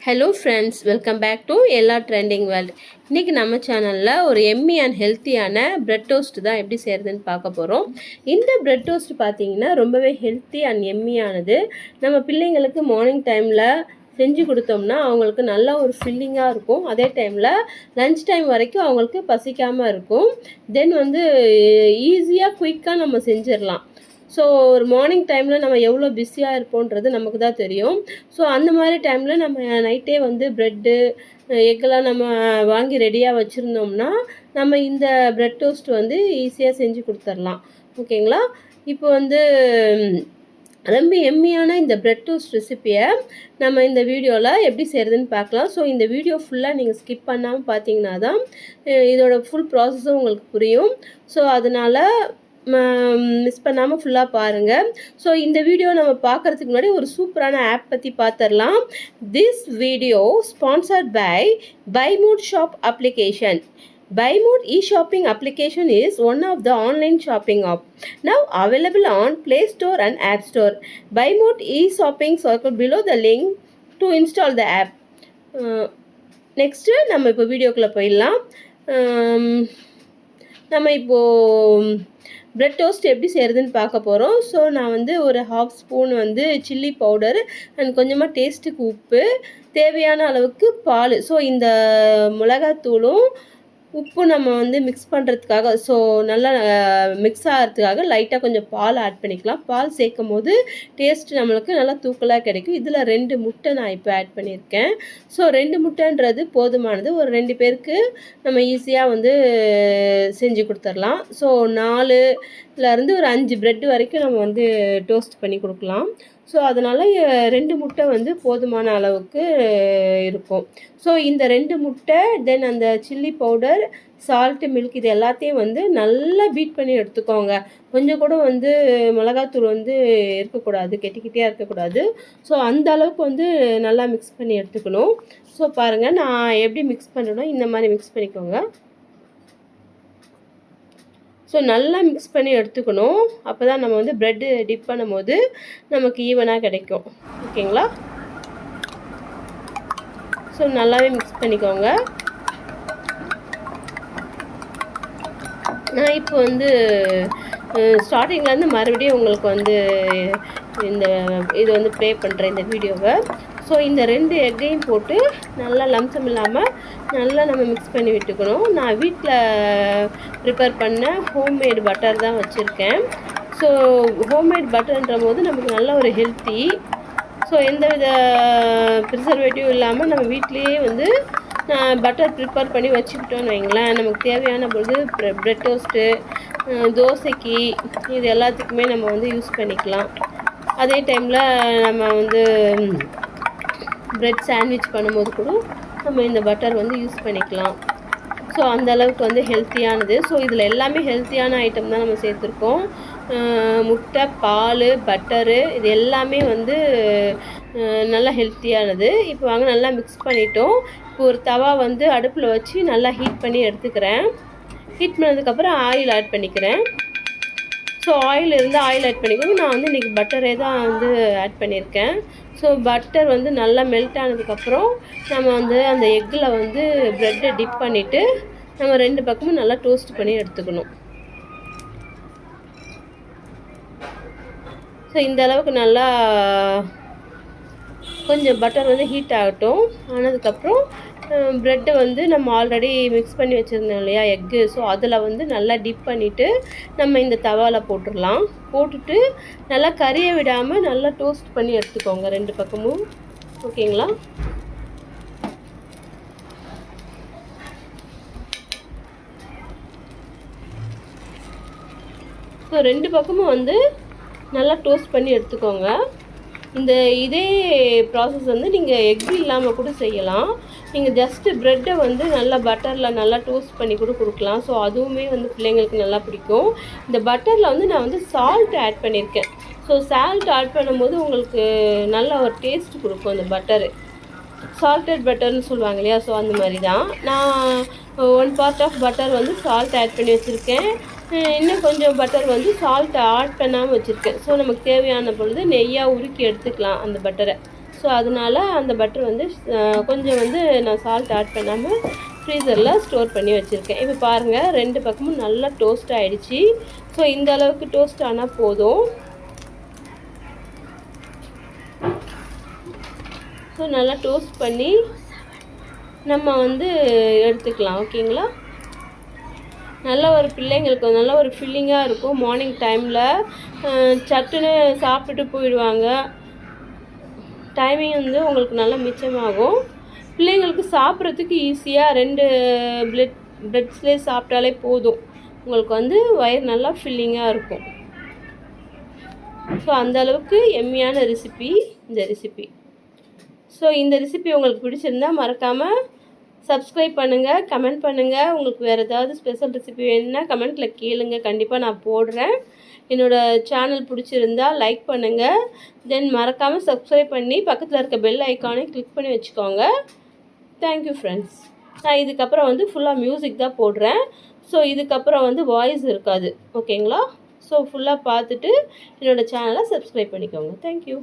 Hello friends, welcome back to எல்லா trending world. இன்றைக்கி நம்ம சேனலில் ஒரு எம்மி அண்ட் ஹெல்த்தியான பிரெட் டோஸ்ட் தான் எப்படி செய்கிறதுன்னு பார்க்க போகிறோம். இந்த பிரெட் டோஸ்ட் பார்த்திங்கன்னா ரொம்பவே ஹெல்த்தி அண்ட் எம்மியானது. நம்ம பிள்ளைங்களுக்கு மார்னிங் டைமில் செஞ்சு கொடுத்தோம்னா அவங்களுக்கு நல்லா ஒரு ஃபில்லிங்காக இருக்கும். அதே டைமில் லன்ச் டைம் வரைக்கும் அவங்களுக்கு பசிக்காமல் இருக்கும். தென் ஈஸியாக குயிக்காக நம்ம செஞ்சிடலாம். ஸோ ஒரு மார்னிங் டைமில் நம்ம எவ்வளோ பிஸியாக இருப்போன்றது நமக்கு தான் தெரியும். ஸோ அந்த மாதிரி டைமில் நம்ம நைட்டே ப்ரெட்டு எக்கெல்லாம் நம்ம வாங்கி ரெடியாக வச்சுருந்தோம்னா நம்ம இந்த பிரெட் டோஸ்ட் ஈஸியாக செஞ்சு கொடுத்துர்லாம். ஓகேங்களா? இப்போ ரொம்ப எம்மியான இந்த பிரெட் டோஸ்ட் ரெசிப்பியை நம்ம இந்த வீடியோவில் எப்படி செய்கிறதுன்னு பார்க்கலாம். ஸோ இந்த வீடியோ ஃபுல்லாக நீங்கள் ஸ்கிப் பண்ணாமல் பார்த்தீங்கன்னா தான் இதோட ஃபுல் ப்ராசஸும் உங்களுக்கு புரியும். ஸோ அதனால் மிஸ் பண்ணாமல் ஃபுல்லாக பாருங்கள். ஸோ இந்த வீடியோ நம்ம பார்க்குறதுக்கு முன்னாடி ஒரு சூப்பரான ஆப் பற்றி பார்த்துடலாம். This video sponsored by Buymood shop application. Buymood e-shopping application is one of the online shopping app now available on Play Store and App Store. Buymood e-shopping circle below the link to install the app. Next நம்ம இப்போ வீடியோக்குள்ளே போயிடலாம். நம்ம இப்போது bread toast எப்படி செய்கிறதுன்னு பார்க்க போகிறோம். ஸோ நான் ஒரு ½ ஸ்பூன் சில்லி பவுடர் அண்ட் கொஞ்சமாக டேஸ்ட்டுக்கு உப்பு, தேவையான அளவுக்கு பால். ஸோ இந்த மிளகாத்தூளும் உப்பு நம்ம மிக்ஸ் பண்ணுறதுக்காக, ஸோ நல்லா மிக்ஸ் ஆகிறதுக்காக லைட்டாக கொஞ்சம் பால் ஆட் பண்ணிக்கலாம். பால் சேர்க்கும் போது டேஸ்ட் நம்மளுக்கு நல்லா தூக்கலாக கிடைக்கும். இதில் 2 முட்டை நான் இப்போ ஆட் பண்ணியிருக்கேன். ஸோ 2 முட்டைன்றது போதுமானது. ஒரு 2 பேருக்கு நம்ம ஈஸியாக செஞ்சு கொடுத்துடலாம். ஸோ 4லேருந்து ஒரு 5 பிரெட் வரைக்கும் நம்ம டோஸ்ட் பண்ணி கொடுக்கலாம். ஸோ அதனால் 2 முட்டை போதுமான அளவுக்கு இருக்கும். ஸோ இந்த 2 முட்டை, தென் அந்த சில்லி பவுடர், சால்ட்டு, மில்க் இது எல்லாத்தையும் நல்லா பீட் பண்ணி எடுத்துக்கோங்க. கொஞ்சம் கூட மிளகாத்தூள் இருக்கக்கூடாது, கெட்டிக்கிட்டே இருக்கக்கூடாது. ஸோ அந்த அளவுக்கு நல்லா மிக்ஸ் பண்ணி எடுத்துக்கணும். ஸோ பாருங்கள், நான் எப்படி மிக்ஸ் பண்ணுறேனோ இந்த மாதிரி மிக்ஸ் பண்ணிக்கோங்க. ஸோ நல்லா மிக்ஸ் பண்ணி எடுத்துக்கணும். அப்போ தான் நம்ம ப்ரெட்டு டிப் பண்ணும்போது நமக்கு ஈவனாக கிடைக்கும். ஓகேங்களா? ஸோ நல்லாவே மிக்ஸ் பண்ணிக்கோங்க. நான் இப்போ ஸ்டார்டிங்லேருந்து மறுபடியும் உங்களுக்கு இது ப்ளே பண்ணுறேன் இந்த வீடியோவை. ஸோ இந்த 2 எக்கையும் போட்டு நல்லா லம்சம் இல்லாமல் நல்லா நம்ம மிக்ஸ் பண்ணி விட்டுக்கணும். நான் வீட்டில் ப்ரிப்பேர் பண்ண ஹோம்மேட் பட்டர் தான் வச்சுருக்கேன். ஸோ ஹோம்மேட் பட்டர்ன்ற போது நமக்கு நல்ல ஒரு ஹெல்த்தி. ஸோ எந்த வித ப்ரிசர்வேட்டிவ் இல்லாமல் நம்ம வீட்லேயே பட்டர் ப்ரிப்பேர் பண்ணி வச்சுக்கிட்டோன்னு வைங்களேன், நமக்கு தேவையான பொழுது பிரெட் டோஸ்ட்டு, தோசைக்கு, இது எல்லாத்துக்குமே நம்ம யூஸ் பண்ணிக்கலாம். அதே டைமில் நம்ம பிரெட் சாண்ட்விச் பண்ணும்போது கூட நம்ம இந்த பட்டர் யூஸ் பண்ணிக்கலாம். ஸோ அந்த அளவுக்கு ஹெல்த்தியானது. ஸோ இதில் எல்லாமே ஹெல்த்தியான ஐட்டம் தான் நம்ம சேர்த்துருக்கோம். முட்டை, பால், பட்டரு, இது எல்லாமே நல்லா ஹெல்த்தியானது. இப்போ வாங்க நல்லா மிக்ஸ் பண்ணிட்டோம். இப்போ ஒரு தவா அடுப்பில் வச்சு நல்லா ஹீட் பண்ணி எடுத்துக்கிறேன். ஹீட் பண்ணதுக்கப்புறம் ஆயில் ஆட் பண்ணிக்கிறேன். ஸோ ஆயில் ஆட் பண்ணிக்கோங்க. நான் இன்றைக்கி பட்டரே தான் ஆட் பண்ணியிருக்கேன். ஸோ பட்டர் நல்லா மெல்ட் ஆனதுக்கப்புறம் நம்ம அந்த எக்கில் ப்ரெட்டை டிப் பண்ணிவிட்டு நம்ம 2 பக்கமும் நல்லா டோஸ்ட் பண்ணி எடுத்துக்கணும். ஸோ இந்த அளவுக்கு நல்லா கொஞ்சம் பட்டர் ஹீட் ஆகட்டும். ஆனதுக்கப்புறம் ப்ரெட்டை நம்ம ஆல்ரெடி மிக்ஸ் பண்ணி வச்சுருந்தோம் இல்லையா எக்கு, ஸோ அதில் நல்லா டிப் பண்ணிவிட்டு நம்ம இந்த தவாவில் போட்டுடலாம். போட்டுட்டு நல்லா கறியை விடாமல் நல்லா டோஸ்ட் பண்ணி எடுத்துக்கோங்க 2 பக்கமும். ஓகேங்களா? ஸோ 2 பக்கமும் நல்லா டோஸ்ட் பண்ணி எடுத்துக்கோங்க. இதே ப்ராசஸ் நீங்கள் எக் இல்லாமல் கூட செய்யலாம். நீங்கள் ஜஸ்ட்டு ப்ரெட்டை நல்லா பட்டரில் நல்லா டோஸ்ட் பண்ணி கூட கொடுக்கலாம். ஸோ அதுவுமே பிள்ளைங்களுக்கு நல்லா பிடிக்கும். இந்த பட்டரில் நான் சால்ட் ஆட் பண்ணியிருக்கேன். ஸோ சால்ட் ஆட் பண்ணும்போது உங்களுக்கு நல்ல ஒரு டேஸ்ட் கொடுக்கும் அந்த பட்டரு. சால்டட் பட்டர்னு சொல்லுவாங்க இல்லையா, ஸோ அந்த மாதிரி தான். நான் 1 part of butter salt add பண்ணி வச்சுருக்கேன். இன்னும் கொஞ்சம் பட்டர் சால்ட் ஆட் பண்ணாமல் வச்சுருக்கேன். ஸோ நமக்கு தேவையான பொழுது நெய்யாக உருக்கி எடுத்துக்கலாம் அந்த பட்டரை. ஸோ அதனால அந்த பட்டர் வந்து கொஞ்சம் வந்து நான் சால்ட் ஆட் பண்ணாமல் ஃப்ரீசரில் ஸ்டோர் பண்ணி வச்சுருக்கேன். இப்போ பாருங்கள் 2 பக்கமும் நல்லா டோஸ்ட் ஆகிடுச்சி. ஸோ இந்த அளவுக்கு டோஸ்ட் ஆனால் போதும். ஸோ நல்லா டோஸ்ட் பண்ணி நம்ம வந்து எடுத்துக்கலாம். ஓகேங்களா? நல்ல ஒரு பிள்ளைங்களுக்கு நல்ல ஒரு ஃபில்லிங்காக இருக்கும். மார்னிங் டைமில் சட்டுன்னு சாப்பிட்டுட்டு போயிடுவாங்க. டைமிங் வந்து உங்களுக்கு நல்லா மிச்சமாகும். பிள்ளைங்களுக்கு சாப்பிட்றதுக்கு ஈஸியாக 2 பிரெட் ஸ்லைஸ் சாப்பிட்டாலே போதும். உங்களுக்கு வந்து வயிறு நல்லா ஃபில்லிங்காக இருக்கும். ஸோ அந்தளவுக்கு எம்மியான ரெசிபி இந்த ரெசிபி. ஸோ இந்த ரெசிபி உங்களுக்கு பிடிச்சிருந்தா மறக்காமல் சப்ஸ்கிரைப் பண்ணுங்கள், கமெண்ட் பண்ணுங்கள். உங்களுக்கு வேறு ஏதாவது ஸ்பெஷல் ரெசிபி வேணும்னா கமெண்ட்டில் கேளுங்க, கண்டிப்பாக நான் போடுறேன். என்னோடய சேனல் பிடிச்சிருந்தா லைக் பண்ணுங்கள். தென் மறக்காமல் சப்ஸ்கிரைப் பண்ணி பக்கத்தில் இருக்க பெல் ஐக்கானை கிளிக் பண்ணி வச்சுக்கோங்க. Thank you friends. நான் இதுக்கப்புறம் வந்து ஃபுல்லாக மியூசிக் தான் போடுறேன். ஸோ இதுக்கப்புறம் வந்து வாய்ஸ் இருக்காது. ஓகேங்களா? ஸோ ஃபுல்லாக பார்த்துட்டு என்னோடய சேனலை சப்ஸ்கிரைப் பண்ணிக்கோங்க. தேங்க்யூ.